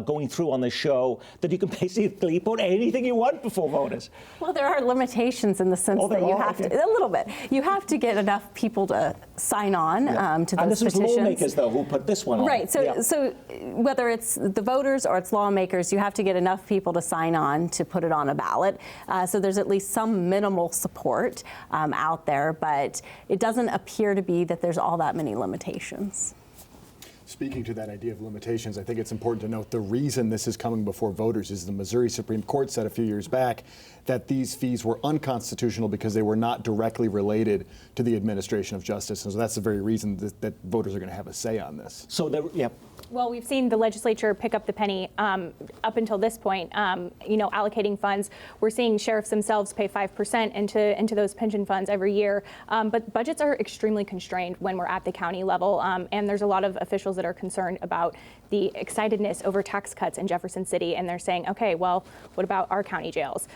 going through on the show that you can basically put anything you want before voters. Well, there are limitations in the sense that you have to, a little bit, you have to get enough people to sign on to those petitions. And this was lawmakers, though, who put this one on. Right, so whether it's the voters or it's lawmakers, you have to get enough people to sign on to put it on a ballot. So there's at least some minimal support out there, but it doesn't appear to be that there's all that many limitations. Speaking to that idea of limitations, I think it's important to note the reason this is coming before voters is the Missouri Supreme Court said a few years back that these fees were unconstitutional because they were not directly related to the administration of justice. And so that's the very reason that voters are going to have a say on this. So, Well, we've seen the legislature pick up the penny up until this point, allocating funds. We're seeing sheriffs themselves pay 5% into those pension funds every year. But budgets are extremely constrained when we're at the county level. And there's a lot of officials that are concerned about the excitedness over tax cuts in Jefferson City. And they're saying, okay, well, what about our county jails?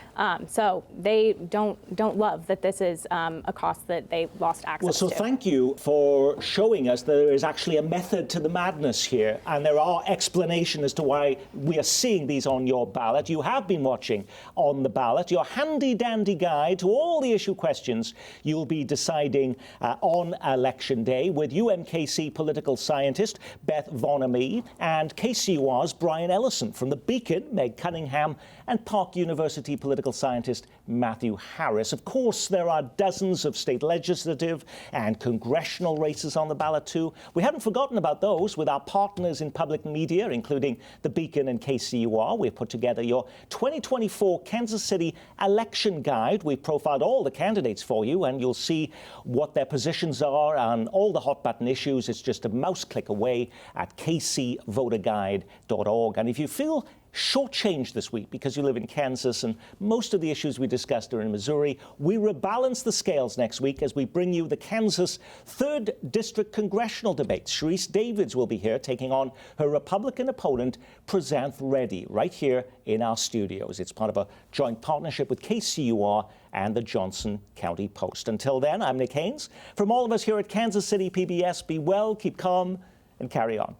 So they don't love that this is a cost that they lost access to. Well, so thank you for showing us that there is actually a method to the madness here. And there are explanations as to why we are seeing these on your ballot. You have been watching On the Ballot, your handy-dandy guide to all the issue questions you'll be deciding on Election Day with UMKC political scientist Beth Vonamy and KCUR's Brian Ellison. From the Beacon, Meg Cunningham, and Park University political scientist Matthew Harris. Of course, there are dozens of state legislative and congressional races on the ballot, too. We haven't forgotten about those with our partners in public media, including the Beacon and KCUR. We've put together your 2024 Kansas City election guide. We've profiled all the candidates for you, and you'll see what their positions are on all the hot button issues. It's just a mouse click away at kcvoterguide.org. And if you feel shortchanged this week because you live in Kansas and most of the issues we discussed are in Missouri, we rebalance the scales next week as we bring you the Kansas 3rd District congressional debates. Sharice Davids will be here taking on her Republican opponent, Prasanth Reddy, right here in our studios. It's part of a joint partnership with KCUR and the Johnson County Post. Until then, I'm Nick Haynes. From all of us here at Kansas City PBS, be well, keep calm, and carry on.